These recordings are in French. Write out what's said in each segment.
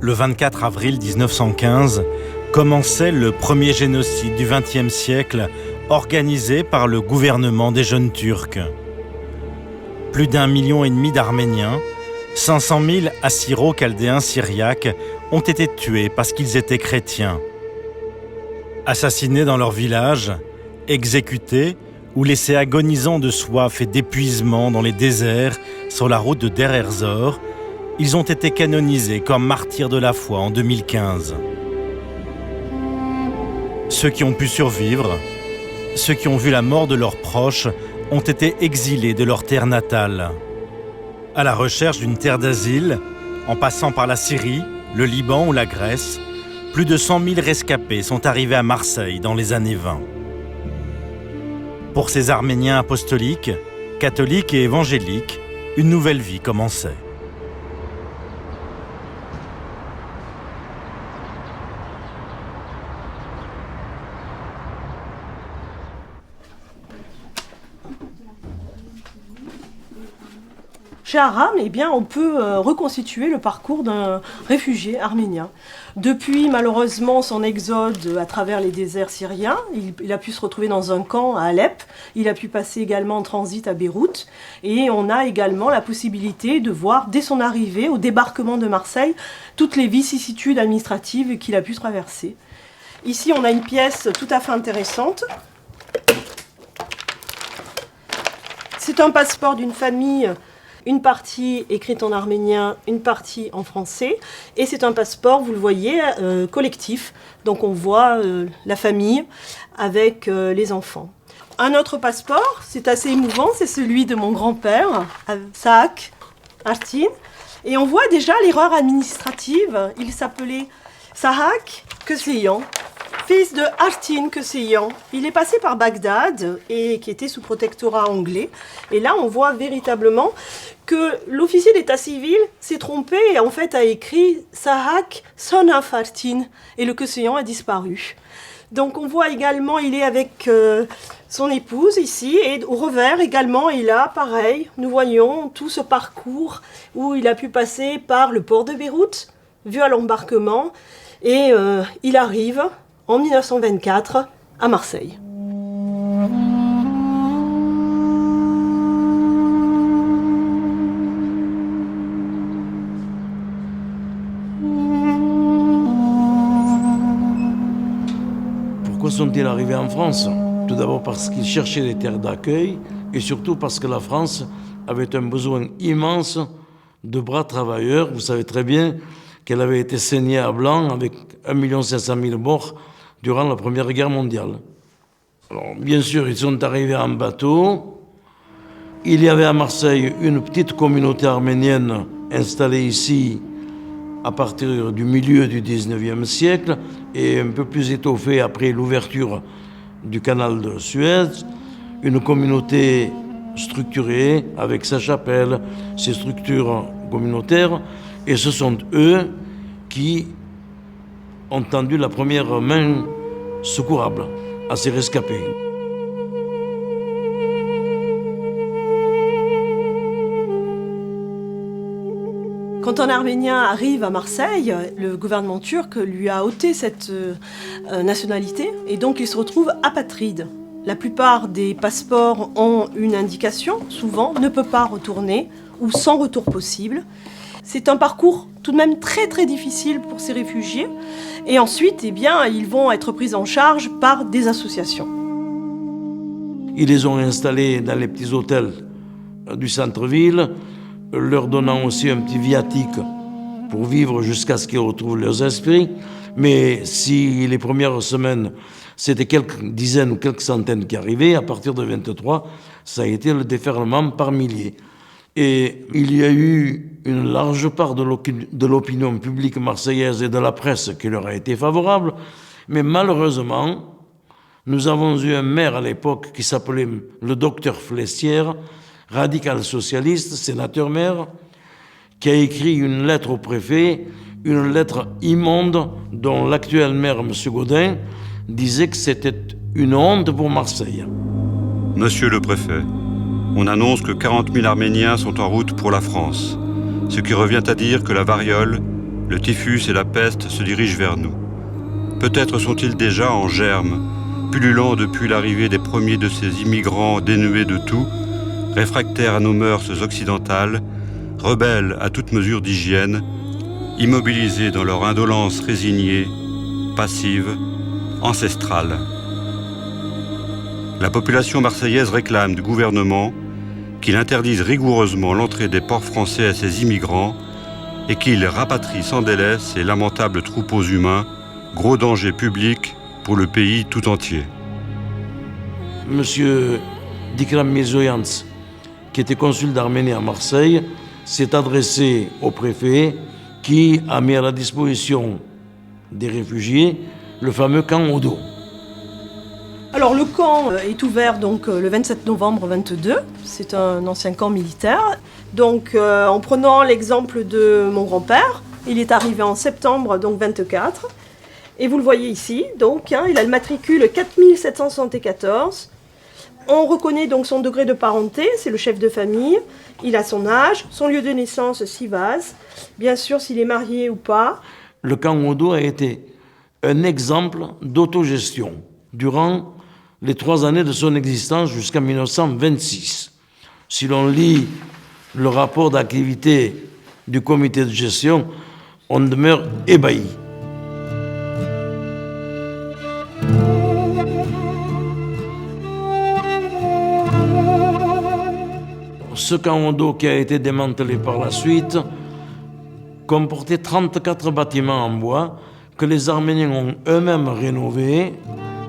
Le 24 avril 1915 commençait le premier génocide du XXe siècle organisé par le gouvernement des jeunes Turcs. Plus d'1,5 million d'Arméniens, 500 000 Assyro-Chaldéens syriaques ont été tués parce qu'ils étaient chrétiens. Assassinés dans leur village, exécutés ou laissés agonisants de soif et d'épuisement dans les déserts sur la route de Der ez-Zor, ils ont été canonisés comme martyrs de la foi en 2015. Ceux qui ont pu survivre, ceux qui ont vu la mort de leurs proches, ont été exilés de leur terre natale. À la recherche d'une terre d'asile, en passant par la Syrie, le Liban ou la Grèce, plus de 100 000 rescapés sont arrivés à Marseille dans les années 20. Pour ces Arméniens apostoliques, catholiques et évangéliques, une nouvelle vie commençait. Chez Aram, on peut reconstituer le parcours d'un réfugié arménien. Depuis, malheureusement, son exode à travers les déserts syriens, il a pu se retrouver dans un camp à Alep, il a pu passer également en transit à Beyrouth, et on a également la possibilité de voir, dès son arrivée, au débarquement de Marseille, toutes les vicissitudes administratives qu'il a pu traverser. Ici, on a une pièce tout à fait intéressante. C'est un passeport d'une famille. Une partie écrite en arménien, une partie en français. Et c'est un passeport, vous le voyez, collectif. Donc on voit la famille avec les enfants. Un autre passeport, c'est assez émouvant, c'est celui de mon grand-père, Saak Artin. Et on voit déjà l'erreur administrative. Il s'appelait Saak Köseyan, fils de Artin Köseyan. Il est passé par Bagdad et qui était sous protectorat anglais. Et là, on voit véritablement que l'officier d'état civil s'est trompé et en fait a écrit Saak son of Artin et le Köseyan a disparu. Donc on voit également, il est avec son épouse ici et au revers également, il a pareil, nous voyons tout ce parcours où il a pu passer par le port de Beyrouth, vu à l'embarquement et il arrive en 1924 à Marseille. Pourquoi sont-ils arrivés en France ? Tout d'abord parce qu'ils cherchaient des terres d'accueil et surtout parce que la France avait un besoin immense de bras travailleurs. Vous savez très bien qu'elle avait été saignée à blanc avec 1 500 000 morts durant la Première Guerre mondiale. Alors, bien sûr, ils sont arrivés en bateau. Il y avait à Marseille une petite communauté arménienne installée ici à partir du milieu du 19e siècle et un peu plus étoffée après l'ouverture du canal de Suez. Une communauté structurée avec sa chapelle, ses structures communautaires. Et ce sont eux qui ont tendu la première main secourable à ces rescapés. Quand un Arménien arrive à Marseille, le gouvernement turc lui a ôté cette nationalité et donc il se retrouve apatride. La plupart des passeports ont une indication, souvent ne peut pas retourner ou sans retour possible. C'est un parcours tout de même très très difficile pour ces réfugiés. Et ensuite, ils vont être pris en charge par des associations. Ils les ont installés dans les petits hôtels du centre-ville, leur donnant aussi un petit viatique pour vivre jusqu'à ce qu'ils retrouvent leurs esprits. Mais si les premières semaines, c'était quelques dizaines ou quelques centaines qui arrivaient, à partir de 23, ça a été le déferlement par milliers. Et il y a eu une large part de l'opinion publique marseillaise et de la presse qui leur a été favorable. Mais malheureusement, nous avons eu un maire à l'époque qui s'appelait le docteur Flessière, radical socialiste, sénateur-maire, qui a écrit une lettre au préfet, une lettre immonde dont l'actuel maire, M. Gaudin, disait que c'était une honte pour Marseille. Monsieur le préfet, on annonce que 40 000 Arméniens sont en route pour la France, ce qui revient à dire que la variole le typhus et la peste se dirigent vers nous. Peut-être sont-ils déjà en germe, pullulant depuis l'arrivée des premiers de ces immigrants dénués de tout, réfractaires à nos mœurs occidentales, rebelles à toute mesure d'hygiène, immobilisés dans leur indolence résignée, passive, ancestrale. La population marseillaise réclame du gouvernement qu'il interdise rigoureusement l'entrée des ports français à ces immigrants et qu'il rapatrie sans délai ces lamentables troupeaux humains, gros danger public pour le pays tout entier. Monsieur Dikram Mirzoyans, qui était consul d'Arménie à Marseille, s'est adressé au préfet qui a mis à la disposition des réfugiés le fameux camp Odo. Alors le camp est ouvert donc le 27 novembre 22. C'est un ancien camp militaire. Donc en prenant l'exemple de mon grand-père, il est arrivé en septembre donc 24. Et vous le voyez ici, donc il a le matricule 4774. On reconnaît donc son degré de parenté, c'est le chef de famille. Il a son âge, son lieu de naissance, Sivas. Bien sûr, s'il est marié ou pas. Le camp Odo a été un exemple d'autogestion durant les 3 années de son existence jusqu'en 1926. Si l'on lit le rapport d'activité du comité de gestion, on demeure ébahi. Ce camp Odo, qui a été démantelé par la suite, comportait 34 bâtiments en bois que les Arméniens ont eux-mêmes rénovés,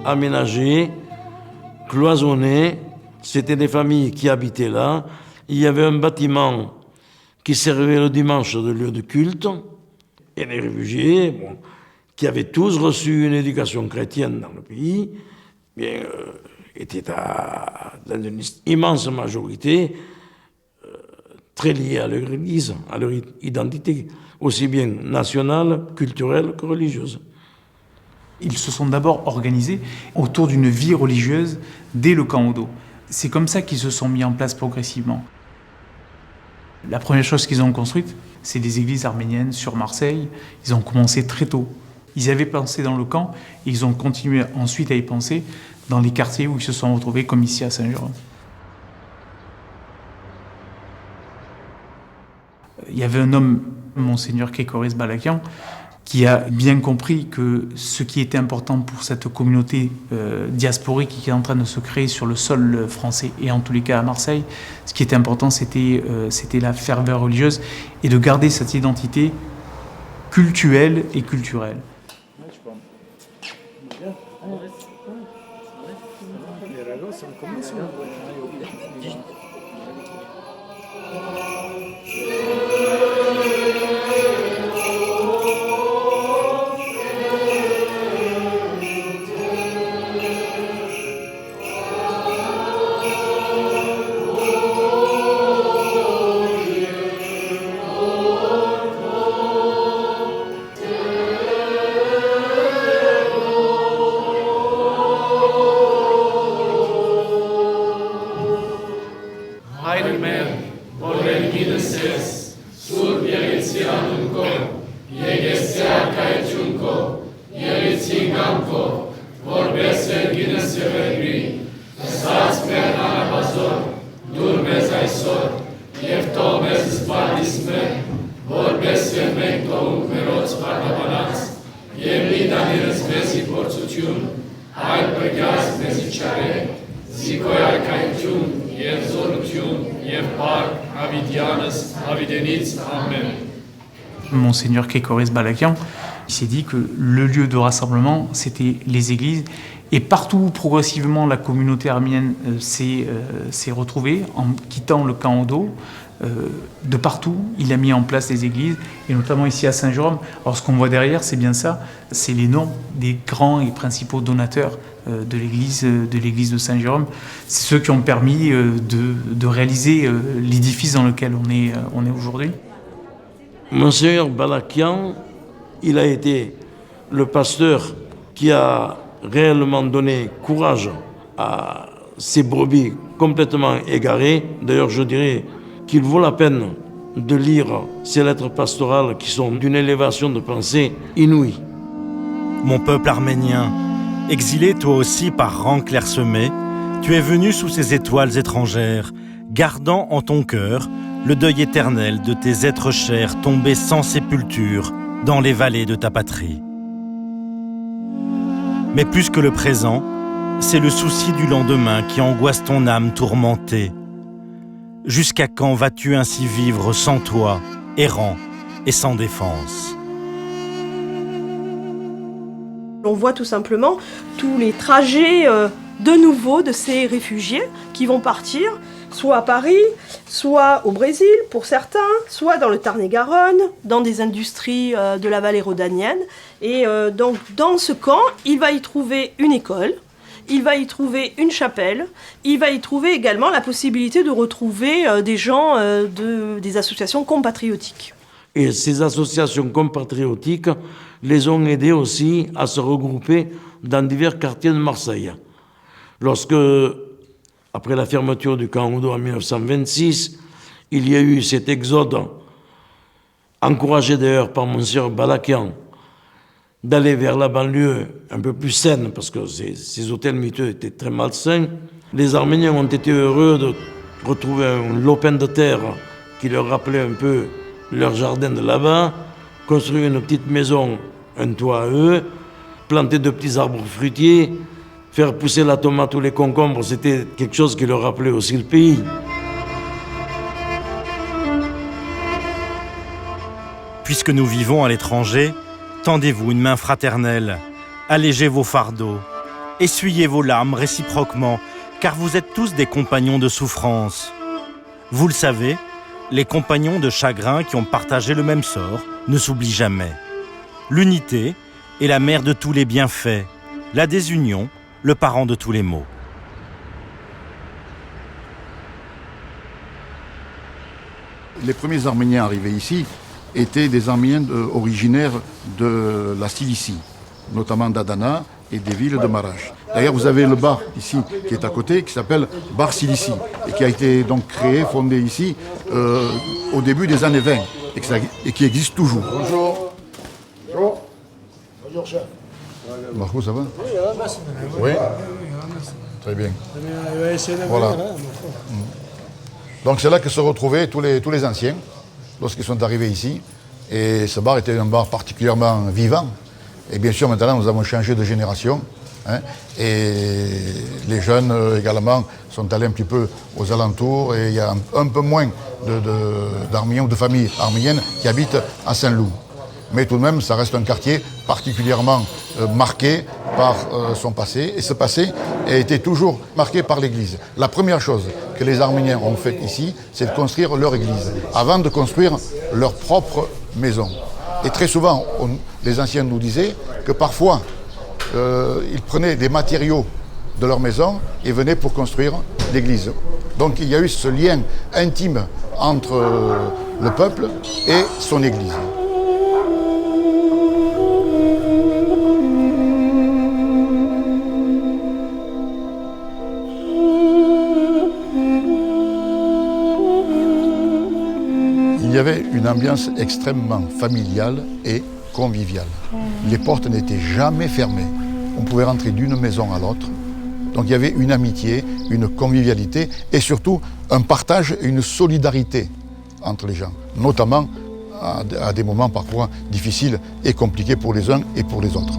aménagés, cloisonnés. C'était des familles qui habitaient là. Il y avait un bâtiment qui servait le dimanche de lieu de culte. Et les réfugiés, qui avaient tous reçu une éducation chrétienne dans le pays, étaient dans une immense majorité très liés à leur église, à leur identité, aussi bien nationale, culturelle que religieuse. Ils se sont d'abord organisés autour d'une vie religieuse dès le camp Odo. C'est comme ça qu'ils se sont mis en place progressivement. La première chose qu'ils ont construite, c'est des églises arméniennes sur Marseille. Ils ont commencé très tôt. Ils avaient pensé dans le camp et ils ont continué ensuite à y penser dans les quartiers où ils se sont retrouvés, comme ici à Saint-Jérôme. Il y avait un homme, Monseigneur Kékoris Balakian, qui a bien compris que ce qui était important pour cette communauté diasporique qui est en train de se créer sur le sol français, et en tous les cas à Marseille, ce qui était important, c'était la ferveur religieuse et de garder cette identité cultuelle et culturelle. Monseigneur Kékoris Balakian, il s'est dit que le lieu de rassemblement, c'était les églises. Et partout où progressivement la communauté arménienne s'est retrouvée, en quittant le camp Odo, de partout, il a mis en place les églises, et notamment ici à Saint-Jérôme. Alors ce qu'on voit derrière, c'est bien ça, c'est les noms des grands et principaux donateurs de l'église de Saint-Jérôme. C'est ceux qui ont permis de réaliser l'édifice dans lequel on est aujourd'hui. Monseigneur Balakian, il a été le pasteur qui a réellement donné courage à ces brebis complètement égarées. D'ailleurs, je dirais qu'il vaut la peine de lire ces lettres pastorales qui sont d'une élévation de pensée inouïe. Mon peuple arménien, exilé toi aussi par rang clairsemé, tu es venu sous ces étoiles étrangères, gardant en ton cœur le deuil éternel de tes êtres chers tombés sans sépulture dans les vallées de ta patrie. Mais plus que le présent, c'est le souci du lendemain qui angoisse ton âme tourmentée. Jusqu'à quand vas-tu ainsi vivre sans toi, errant et sans défense ? On voit tout simplement tous les trajets de nouveau de ces réfugiés qui vont partir, soit à Paris, soit au Brésil pour certains, soit dans le Tarn-et-Garonne, dans des industries de la vallée rhodanienne. Et donc dans ce camp, il va y trouver une école, il va y trouver une chapelle, il va y trouver également la possibilité de retrouver des gens des associations compatriotiques. Et ces associations compatriotiques les ont aidés aussi à se regrouper dans divers quartiers de Marseille. Lorsque, après la fermeture du camp Oudo en 1926, il y a eu cet exode, encouragé d'ailleurs par Monsieur Balakian, d'aller vers la banlieue un peu plus saine, parce que ces hôtels miteux étaient très malsains, les Arméniens ont été heureux de retrouver un lopin de terre qui leur rappelait un peu leur jardin de là-bas, construire une petite maison, un toit à eux, planter de petits arbres fruitiers, faire pousser la tomate ou les concombres, c'était quelque chose qui leur rappelait aussi le pays. Puisque nous vivons à l'étranger, tendez-vous une main fraternelle, allégez vos fardeaux, essuyez vos larmes réciproquement, car vous êtes tous des compagnons de souffrance. Vous le savez, les compagnons de chagrin qui ont partagé le même sort ne s'oublient jamais. L'unité est la mère de tous les bienfaits, la désunion, le parent de tous les maux. Les premiers Arméniens arrivés ici étaient des Arméniens originaires de la Cilicie, notamment d'Adana et des villes de Maraş. D'ailleurs, vous avez le bar ici qui est à côté, qui s'appelle Bar Cilicie, et qui a été donc créé, fondé ici au début des années 20, et qui existe toujours. Bonjour. Bonjour. Bonjour, chef. Marco, ça va? Oui. Très bien. Voilà. Donc c'est là que se retrouvaient tous les anciens, lorsqu'ils sont arrivés ici. Et ce bar était un bar particulièrement vivant. Et bien sûr, maintenant, nous avons changé de génération. Et les jeunes également sont allés un petit peu aux alentours. Et il y a un peu moins d'Arméniens ou de familles arméniennes qui habitent à Saint-Loup. Mais tout de même, ça reste un quartier particulièrement marqué par son passé. Et ce passé a été toujours marqué par l'église. La première chose que les Arméniens ont faite ici, c'est de construire leur église, avant de construire leur propre maison. Et très souvent, les anciens nous disaient que parfois, ils prenaient des matériaux de leur maison et venaient pour construire l'église. Donc il y a eu ce lien intime entre le peuple et son église. Il y avait une ambiance extrêmement familiale et conviviale. Les portes n'étaient jamais fermées. On pouvait rentrer d'une maison à l'autre. Donc il y avait une amitié, une convivialité et surtout un partage et une solidarité entre les gens, notamment à des moments parfois difficiles et compliqués pour les uns et pour les autres.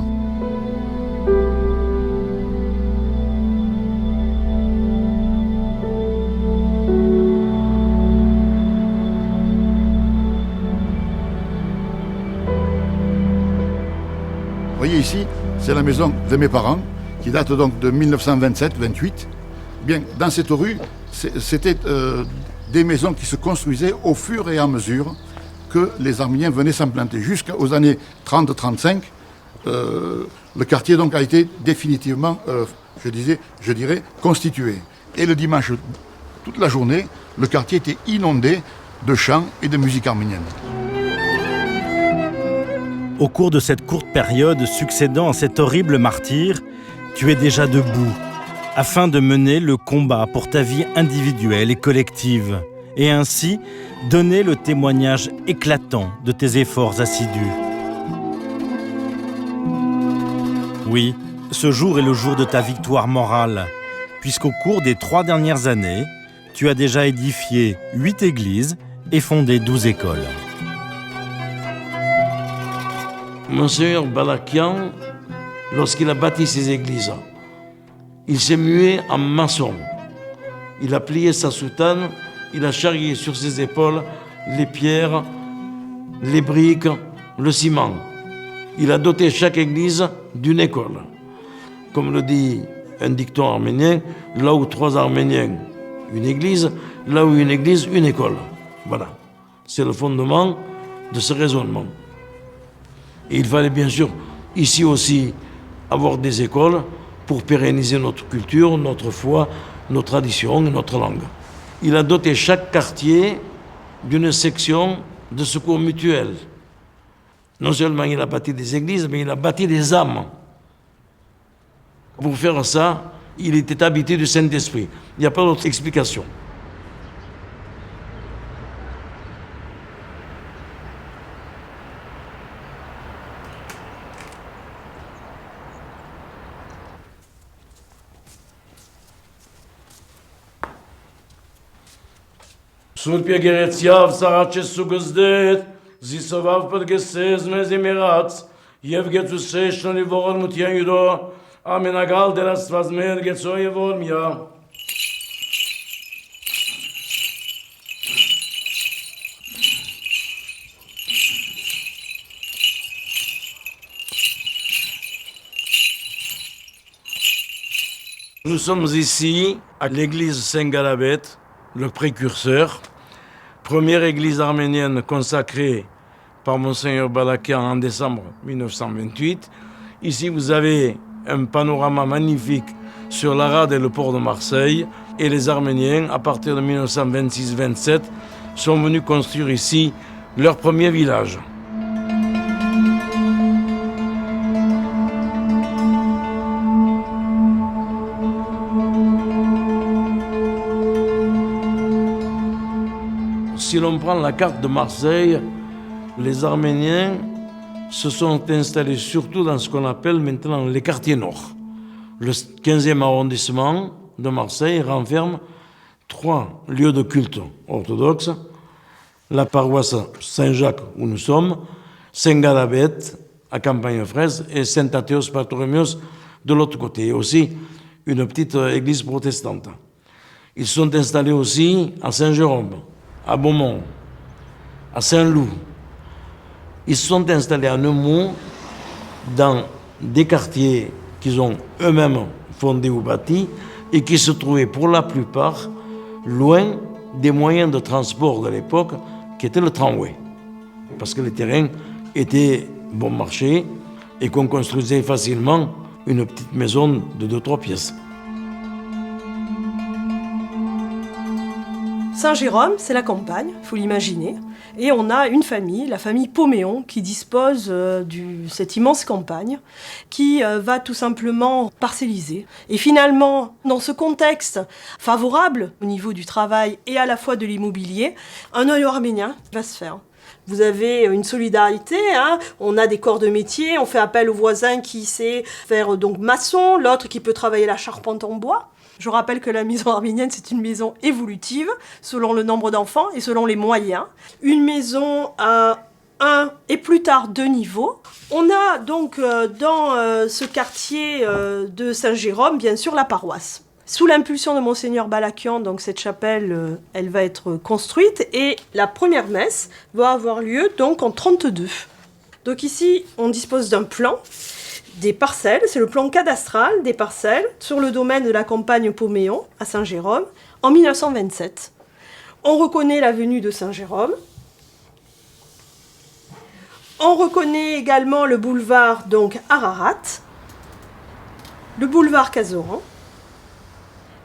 Vous voyez ici, c'est la maison de mes parents, qui date donc de 1927-28. Bien, dans cette rue, c'était des maisons qui se construisaient au fur et à mesure que les Arméniens venaient s'implanter. Jusqu'aux années 30-35, le quartier donc a été définitivement, je dirais, constitué. Et le dimanche, toute la journée, le quartier était inondé de chants et de musique arménienne. Au cours de cette courte période succédant à cet horrible martyre, tu es déjà debout, afin de mener le combat pour ta vie individuelle et collective, et ainsi Donnez le témoignage éclatant de tes efforts assidus. Oui, ce jour est le jour de ta victoire morale, puisqu'au cours des 3 dernières années, tu as déjà édifié 8 églises et fondé 12 écoles. Monseigneur Balakian, lorsqu'il a bâti ces églises, il s'est mué en maçon. Il a plié sa soutane, il a charrié sur ses épaules les pierres, les briques, le ciment. Il a doté chaque église d'une école. Comme le dit un dicton arménien, là où 3 Arméniens, une église, là où une église, une école. Voilà. C'est le fondement de ce raisonnement. Et il fallait bien sûr ici aussi avoir des écoles pour pérenniser notre culture, notre foi, nos traditions et notre langue. Il a doté chaque quartier d'une section de secours mutuel. Non seulement il a bâti des églises, mais il a bâti des âmes. Pour faire ça, il était habité du Saint-Esprit. Il n'y a pas d'autre explication. Սուրբ եկեղեցիով սաղաչես սուգզդետ, զիսովավ պդգեսես մեզ իմերած, և գեցուսե շնորի ողորմության յուրո, ամենագալ դերաստված մեր գեցո և որմյա։ Nous sommes ici à l'église Saint-Garabet, le précurseur, première église arménienne consacrée par Monseigneur Balakian en décembre 1928. Ici, vous avez un panorama magnifique sur la rade et le port de Marseille. Et les Arméniens, à partir de 1926-27, sont venus construire ici leur premier village. Si l'on prend la carte de Marseille, les Arméniens se sont installés surtout dans ce qu'on appelle maintenant les quartiers nord. Le 15e arrondissement de Marseille renferme 3 lieux de culte orthodoxes, la paroisse Saint-Jacques où nous sommes, Saint-Garabet à Campagne-Fraise et Saint-Athéos Patromios de l'autre côté, et aussi une petite église protestante. Ils sont installés aussi à Saint-Jérôme, à Beaumont, à Saint-Loup. Ils se sont installés en un mot dans des quartiers qu'ils ont eux-mêmes fondés ou bâtis et qui se trouvaient pour la plupart loin des moyens de transport de l'époque qui étaient le tramway. Parce que les terrains étaient bon marché et qu'on construisait facilement une petite maison de 2-3 pièces. Saint-Jérôme, c'est la campagne, il faut l'imaginer. Et on a une famille, la famille Poméon, qui dispose de cette immense campagne, qui va tout simplement parcelliser. Et finalement, dans ce contexte favorable au niveau du travail et à la fois de l'immobilier, un œil arménien va se faire. Vous avez une solidarité, on a des corps de métier, on fait appel au voisin qui sait faire donc maçon, l'autre qui peut travailler la charpente en bois. Je rappelle que la maison arménienne, c'est une maison évolutive, selon le nombre d'enfants et selon les moyens. Une maison à 1 et plus tard 2 niveaux. On a donc dans ce quartier de Saint-Jérôme, bien sûr, la paroisse. Sous l'impulsion de Monseigneur Balakian, donc cette chapelle, elle va être construite et la première messe va avoir lieu donc en 32. Donc ici, on dispose d'un plan. Des parcelles, c'est le plan cadastral des parcelles sur le domaine de la campagne Poméon à Saint-Jérôme en 1927. On reconnaît l'avenue de Saint-Jérôme. On reconnaît également le boulevard donc Ararat, le boulevard Cazoran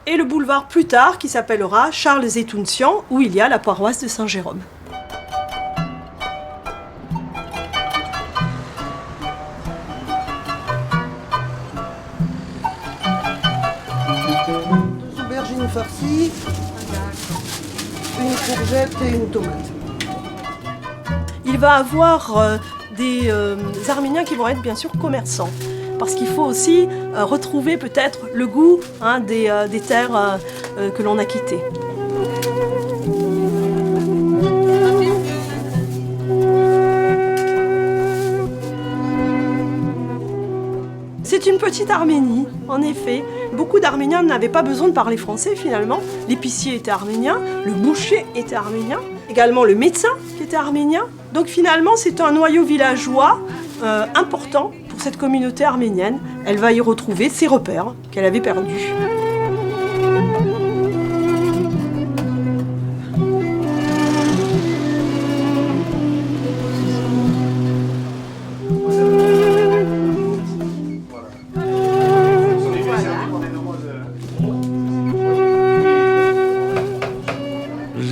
et le boulevard plus tard qui s'appellera Charles Zetountian où il y a la paroisse de Saint-Jérôme. Aubergines farcies. une courgette et une tomate. Il va avoir des Arméniens qui vont être bien sûr commerçants. Parce qu'il faut aussi retrouver peut-être le goût des terres que l'on a quittées. C'est une petite Arménie, en effet. Beaucoup d'Arméniens n'avaient pas besoin de parler français finalement. L'épicier était arménien, le boucher était arménien, également le médecin qui était arménien. Donc finalement, c'est un noyau villageois important pour cette communauté arménienne. Elle va y retrouver ses repères qu'elle avait perdus.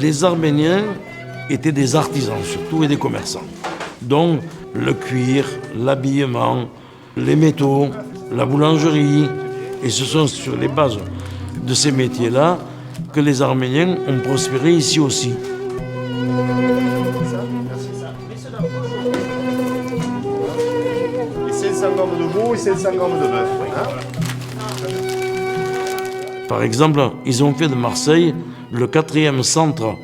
Les Arméniens étaient des artisans surtout et des commerçants. Donc le cuir, l'habillement, les métaux, la boulangerie. Et ce sont sur les bases de ces métiers-là que les Arméniens ont prospéré ici aussi. Et 500 grammes de veau et 500 grammes de bœuf. Par exemple, ils ont fait de Marseille le 4e centre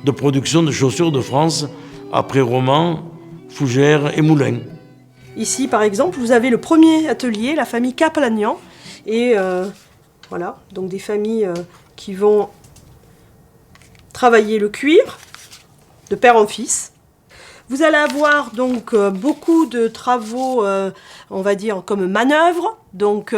de production de chaussures de France, après Romans, Fougères et Moulins. Ici, par exemple, vous avez le premier atelier, la famille Kaplanian. Et voilà, donc des familles qui vont travailler le cuir de père en fils. Vous allez avoir donc beaucoup de travaux, on va dire, comme manœuvre. Donc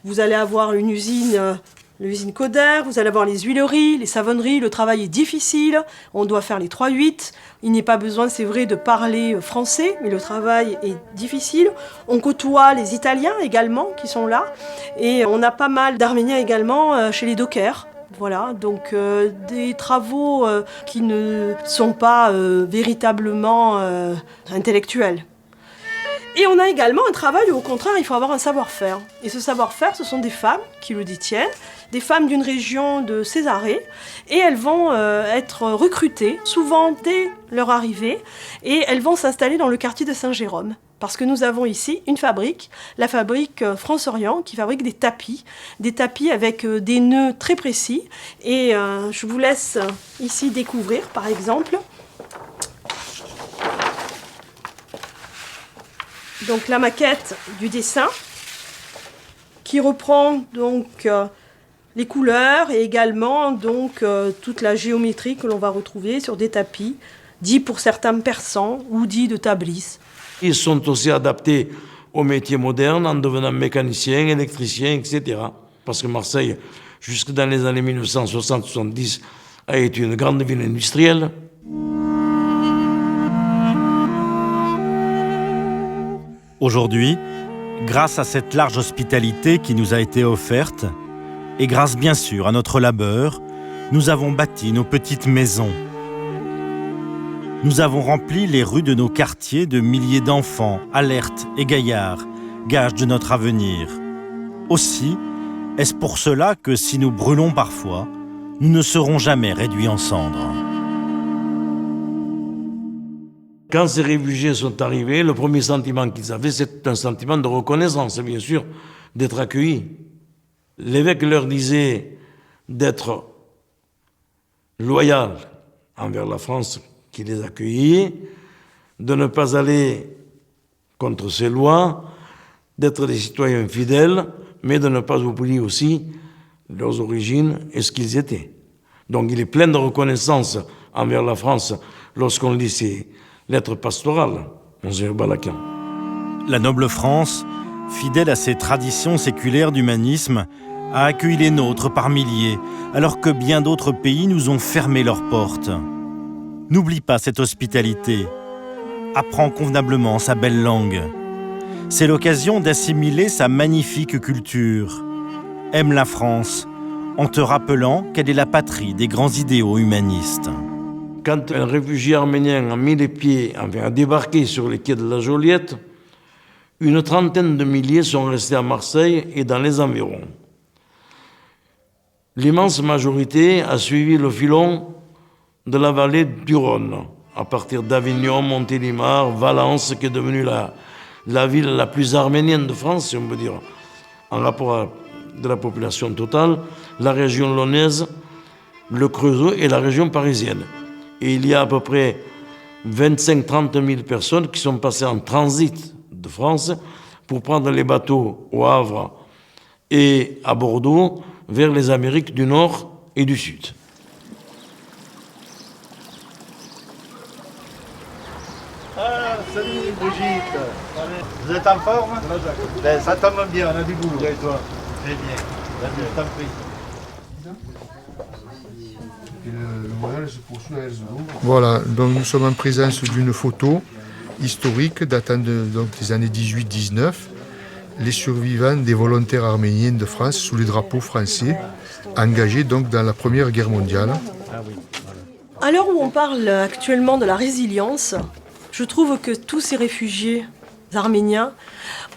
vous allez avoir une usine, l'usine Coder, vous allez avoir les huileries, les savonneries. Le travail est difficile, on doit faire les 3-8. Il n'est pas besoin, c'est vrai, de parler français, mais le travail est difficile. On côtoie les Italiens également qui sont là. Et on a pas mal d'Arméniens également chez les dockers. Voilà, donc des travaux qui ne sont pas véritablement intellectuels. Et on a également un travail où, au contraire, il faut avoir un savoir-faire. Et ce savoir-faire, ce sont des femmes qui le détiennent, des femmes d'une région de Césarée, et elles vont être recrutées, souvent dès leur arrivée, et elles vont s'installer dans le quartier de Saint-Jérôme. Parce que nous avons ici une fabrique, la fabrique France-Orient, qui fabrique des tapis avec des nœuds très précis. Et je vous laisse ici découvrir, par exemple, donc la maquette du dessin, qui reprend donc les couleurs et également donc toute la géométrie que l'on va retrouver sur des tapis, dits pour certains persans ou dits de Tabriz. Ils sont aussi adaptés aux métiers modernes en devenant mécaniciens, électriciens, etc. Parce que Marseille, jusque dans les années 1960-70, a été une grande ville industrielle. Aujourd'hui, grâce à cette large hospitalité qui nous a été offerte, et grâce bien sûr à notre labeur, nous avons bâti nos petites maisons. Nous avons rempli les rues de nos quartiers de milliers d'enfants, alertes et gaillards, gages de notre avenir. Aussi, est-ce pour cela que si nous brûlons parfois, nous ne serons jamais réduits en cendres. Quand ces réfugiés sont arrivés, le premier sentiment qu'ils avaient, c'est un sentiment de reconnaissance, bien sûr, d'être accueillis. L'évêque leur disait d'être loyal envers la France qui les accueillait, de ne pas aller contre ses lois, d'être des citoyens fidèles, mais de ne pas oublier aussi leurs origines et ce qu'ils étaient. Donc il est plein de reconnaissance envers la France lorsqu'on lit ces lettres pastorales, Monseigneur Balakian. La noble France, fidèle à ses traditions séculaires d'humanisme, a accueilli les nôtres par milliers, alors que bien d'autres pays nous ont fermé leurs portes. N'oublie pas cette hospitalité. Apprends convenablement sa belle langue. C'est l'occasion d'assimiler sa magnifique culture. Aime la France, en te rappelant qu'elle est la patrie des grands idéaux humanistes. Quand un réfugié arménien a mis les pieds, a débarqué sur les quais de la Joliette, une trentaine de milliers sont restés à Marseille et dans les environs. L'immense majorité a suivi le filon de la vallée du Rhône, à partir d'Avignon, Montélimar, Valence, qui est devenue la ville la plus arménienne de France, si on peut dire, en rapport de la population totale, la région lyonnaise, le Creusot et la région parisienne. Et il y a à peu près 25-30 000 personnes qui sont passées en transit de France pour prendre les bateaux au Havre et à Bordeaux vers les Amériques du Nord et du Sud. Ah, salut Brigitte. Vous êtes en forme? Ben, ça tombe bien, on a du boulot. Et toi? Très bien. Je t'en prie. Voilà, donc nous sommes en présence d'une photo historique datant des années 18-19, les survivants des volontaires arméniens de France sous les drapeaux français, engagés donc dans la Première Guerre mondiale. À l'heure où on parle actuellement de la résilience, je trouve que tous ces réfugiés arméniens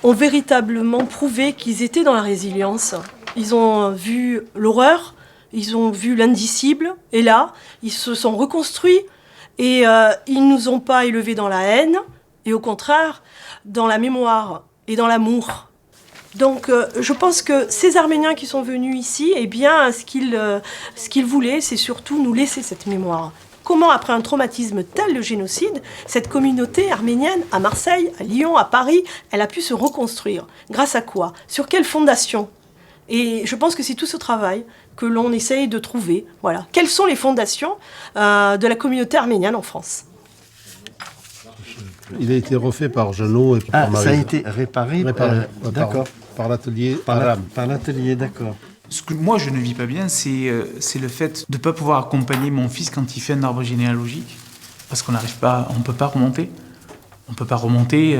ont véritablement prouvé qu'ils étaient dans la résilience. Ils ont vu l'horreur, ils ont vu l'indicible, et là, ils se sont reconstruits et ils ne nous ont pas élevés dans la haine, et au contraire, dans la mémoire et dans l'amour. Donc je pense que ces Arméniens qui sont venus ici, eh bien, ce qu'ils voulaient, c'est surtout nous laisser cette mémoire. Comment, après un traumatisme tel, le génocide, cette communauté arménienne, à Marseille, à Lyon, à Paris, elle a pu se reconstruire. Grâce à quoi? Sur quelle fondation? Et je pense que c'est tout ce travail que l'on essaye de trouver. Voilà. Quelles sont les fondations de la communauté arménienne en France? Il a été refait par Genot et par Marie. Ça a été réparé. D'accord. Par l'atelier Aram. Par l'atelier, d'accord. Ce que moi je ne vis pas bien, c'est le fait de ne pas pouvoir accompagner mon fils quand il fait un arbre généalogique. Parce qu'on n'arrive pas, on ne peut pas remonter. On ne peut pas remonter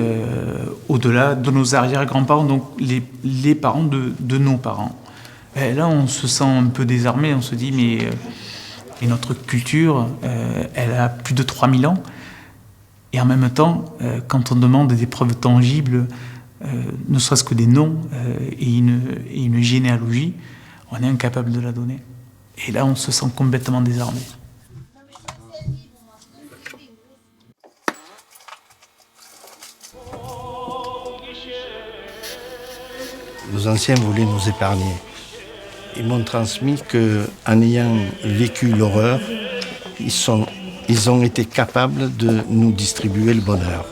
au-delà de nos arrière-grands-parents, donc les parents de nos parents. Et là, on se sent un peu désarmé, on se dit, mais notre culture, elle a plus de 3000 ans. Et en même temps, quand on demande des preuves tangibles, ne serait-ce que des noms et une généalogie, on est incapable de la donner. Et là, on se sent complètement désarmé. Nos anciens voulaient nous épargner. Ils m'ont transmis qu'en ayant vécu l'horreur, ils ont été capables de nous distribuer le bonheur.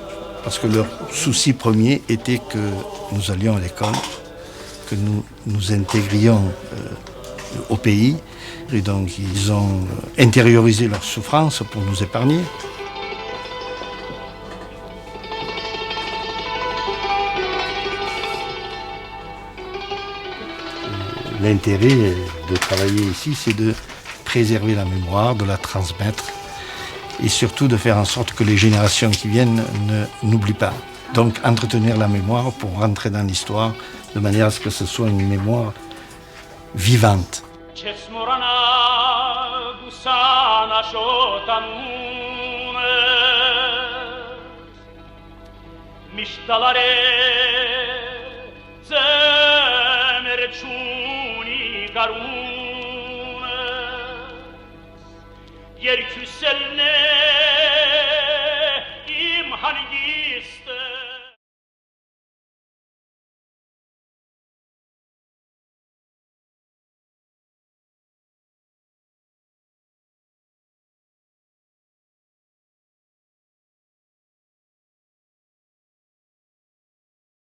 Parce que leur souci premier était que nous allions à l'école, que nous nous intégrions au pays. Et donc ils ont intériorisé leur souffrance pour nous épargner. L'intérêt de travailler ici, c'est de préserver la mémoire, de la transmettre et surtout de faire en sorte que les générations qui viennent n'oublient pas. Donc entretenir la mémoire pour rentrer dans l'histoire de manière à ce que ce soit une mémoire vivante. Yer küselne